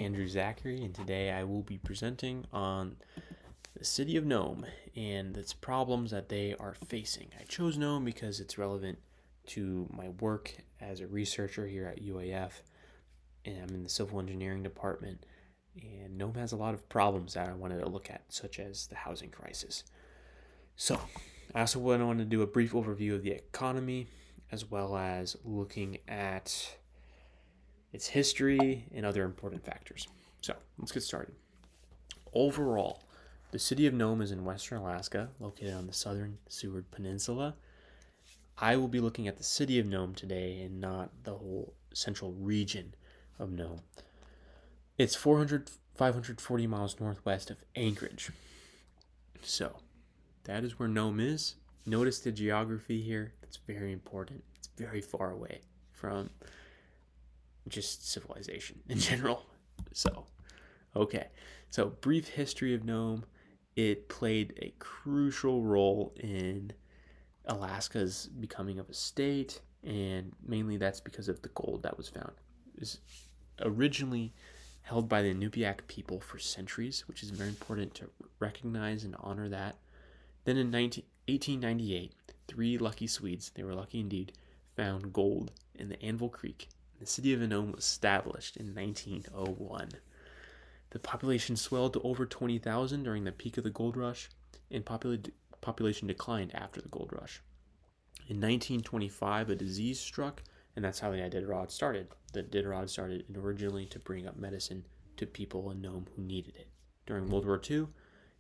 Andrew Zachary, and today I will be presenting on the city of Nome and its problems that they are facing. I chose Nome because it's relevant to my work as a researcher here at UAF, and I'm in the civil engineering department. And Nome has a lot of problems that I wanted to look at, such as the housing crisis. So, I also want to do a brief overview of the economy, as well as looking at its history and other important factors. So, let's get started. Overall, the city of Nome is in western Alaska, located on the southern Seward Peninsula. I will be looking at the city of Nome today and not the whole central region of Nome. It's 540 miles northwest of Anchorage. So, that is where Nome is. Notice the geography here. It's very important. It's very far away from just civilization in general. So, brief history of Nome. It played a crucial role in Alaska's becoming of a state, and mainly that's because of the gold that was found. It was originally held by the Inupiaq people for centuries, which is very important to recognize and honor that. Then in 1898, three lucky Swedes, they were lucky indeed, found gold in the Anvil Creek. The city of Nome was established in 1901. The population swelled to over 20,000 during the peak of the gold rush, and population declined after the gold rush. In 1925, a disease struck, and that's how the Iditarod started. The Iditarod started originally to bring up medicine to people in Nome who needed it. During World War II,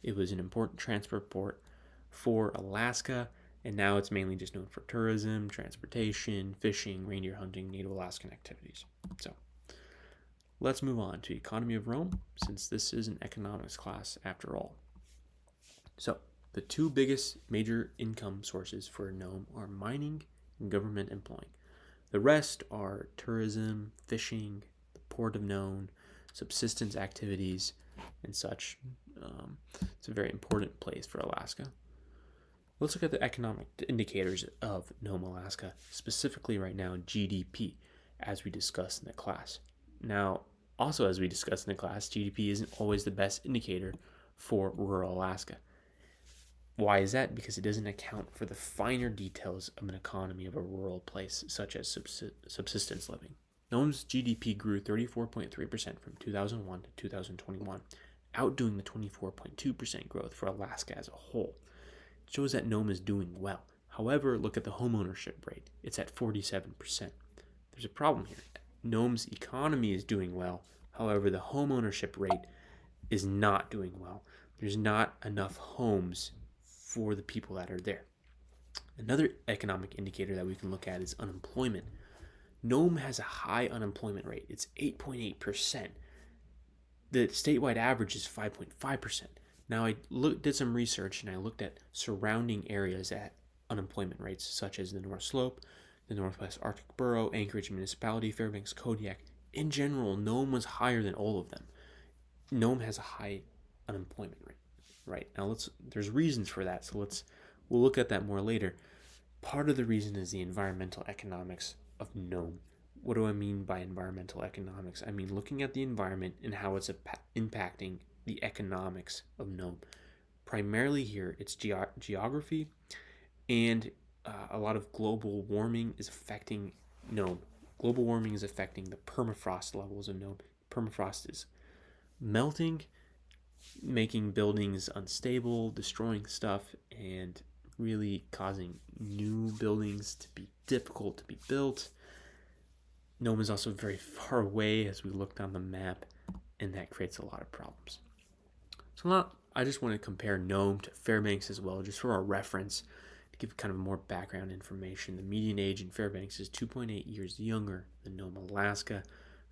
it was an important transport port for Alaska, and now it's mainly just known for tourism, transportation, fishing, reindeer hunting, Native Alaskan activities. So, let's move on to economy of Rome, since this is an economics class after all. So, the two biggest major income sources for Nome are mining and government employing. The rest are tourism, fishing, the port of Nome, subsistence activities, and such. It's a very important place for Alaska. Let's look at the economic indicators of Nome, Alaska, specifically right now GDP, as we discussed in the class. Now, also as we discussed in the class, GDP isn't always the best indicator for rural Alaska. Why is that? Because it doesn't account for the finer details of an economy of a rural place, such as subsistence living. Nome's GDP grew 34.3% from 2001 to 2021, outdoing the 24.2% growth for Alaska as a whole. It shows that Nome is doing well. However, look at the homeownership rate. It's at 47%. There's a problem here. Nome's economy is doing well. However, the homeownership rate is not doing well. There's not enough homes for the people that are there. Another economic indicator that we can look at is unemployment. Nome has a high unemployment rate. It's 8.8%. The statewide average is 5.5%. Now, I did some research and I looked at surrounding areas at unemployment rates, such as the North Slope, the Northwest Arctic Borough, Anchorage Municipality, Fairbanks, Kodiak. In general, Nome was higher than all of them. Nome has a high unemployment rate. Right now, there's reasons for that, so we'll look at that more later. Part of the reason is the environmental economics of Nome. What do I mean by environmental economics? I mean looking at the environment and how it's impacting the economics of Nome. Primarily here, it's geography, and a lot of global warming is affecting Nome. Global warming is affecting the permafrost levels of Nome. Permafrost is melting, making buildings unstable, destroying stuff, and really causing new buildings to be difficult to be built. Nome is also very far away as we looked on the map, and that creates a lot of problems. So now I just want to compare Nome to Fairbanks as well, just for our reference, to give kind of more background information. The median age in Fairbanks is 2.8 years younger than Nome, Alaska.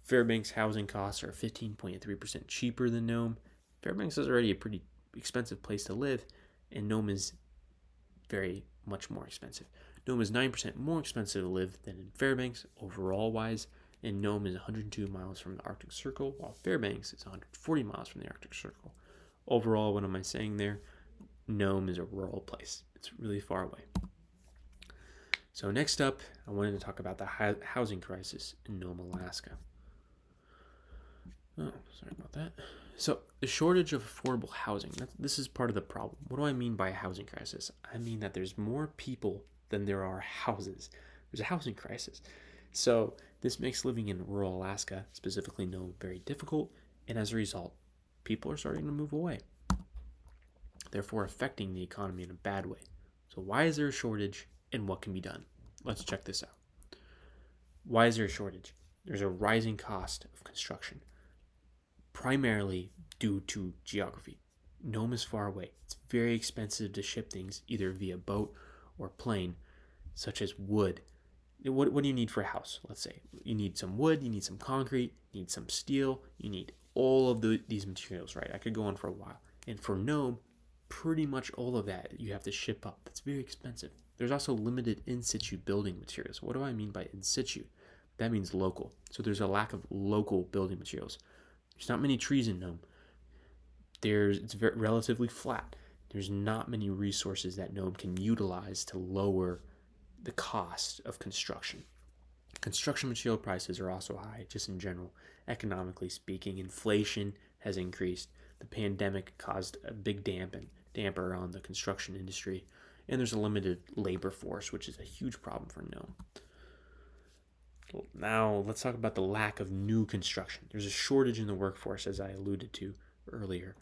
Fairbanks housing costs are 15.3% cheaper than Nome. Fairbanks is already a pretty expensive place to live, and Nome is very much more expensive. Nome is 9% more expensive to live than in Fairbanks overall wise, and Nome is 102 miles from the Arctic Circle, while Fairbanks is 140 miles from the Arctic Circle. Overall, what am I saying there? Nome is a rural place. It's really far away. So next up, I wanted to talk about the housing crisis in Nome, Alaska. Oh, sorry about that. So, the shortage of affordable housing. This is part of the problem. What do I mean by a housing crisis? I mean that there's more people than there are houses. There's a housing crisis. So, this makes living in rural Alaska, specifically Nome, very difficult, and as a result, people are starting to move away, therefore affecting the economy in a bad way. So, why is there a shortage and what can be done? Let's check this out. Why is there a shortage? There's a rising cost of construction, primarily due to geography. Nome is far away. It's very expensive to ship things either via boat or plane, such as wood. What do you need for a house? Let's say you need some wood, you need some concrete, you need some steel, you need all of these materials, right? I could go on for a while. And for Nome, pretty much all of that you have to ship up. That's very expensive. There's also limited in situ building materials. What do I mean by in situ? That means local. So there's a lack of local building materials. There's not many trees in Nome. It's relatively flat. There's not many resources that Nome can utilize to lower the cost of construction. Construction material prices are also high, just in general. Economically speaking, inflation has increased. The pandemic caused a big damper on the construction industry, and there's a limited labor force, which is a huge problem for Nome. Now, let's talk about the lack of new construction. There's a shortage in the workforce, as I alluded to earlier.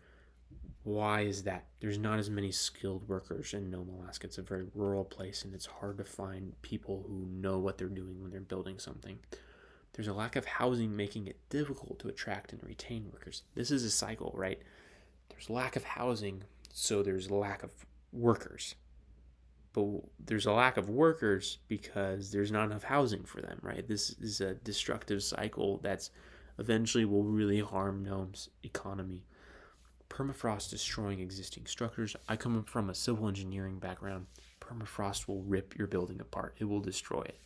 Why is that? There's not as many skilled workers in Nome, Alaska. It's a very rural place, and it's hard to find people who know what they're doing when they're building something. There's a lack of housing, making it difficult to attract and retain workers. This is a cycle, right? There's lack of housing, so there's a lack of workers. But there's a lack of workers because there's not enough housing for them, right? This is a destructive cycle that's eventually will really harm Nome's economy. Permafrost destroying existing structures. I come from a civil engineering background. Permafrost will rip your building apart. It will destroy it.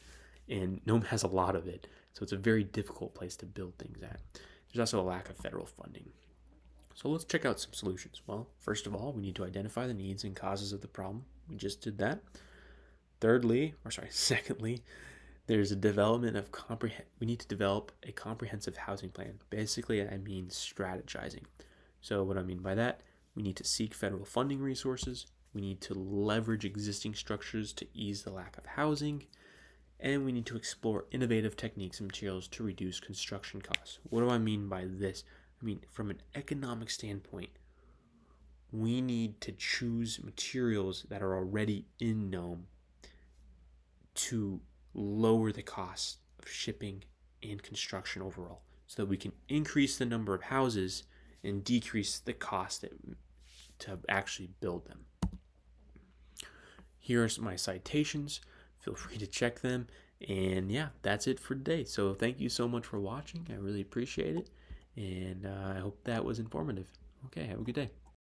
And Nome has a lot of it, so it's a very difficult place to build things at. There's also a lack of federal funding. So let's check out some solutions. Well, first of all, we need to identify the needs and causes of the problem. We just did that. Secondly, there's a development of we need to develop a comprehensive housing plan. Basically, I mean strategizing. So what I mean by that, we need to seek federal funding resources. We need to leverage existing structures to ease the lack of housing. And we need to explore innovative techniques and materials to reduce construction costs. What do I mean by this? I mean, from an economic standpoint, we need to choose materials that are already in Nome to lower the cost of shipping and construction overall, so that we can increase the number of houses and decrease the cost to actually build them. Here are my citations. Feel free to check them. And yeah, that's it for today. So thank you so much for watching. I really appreciate it. And I hope that was informative. Okay, have a good day.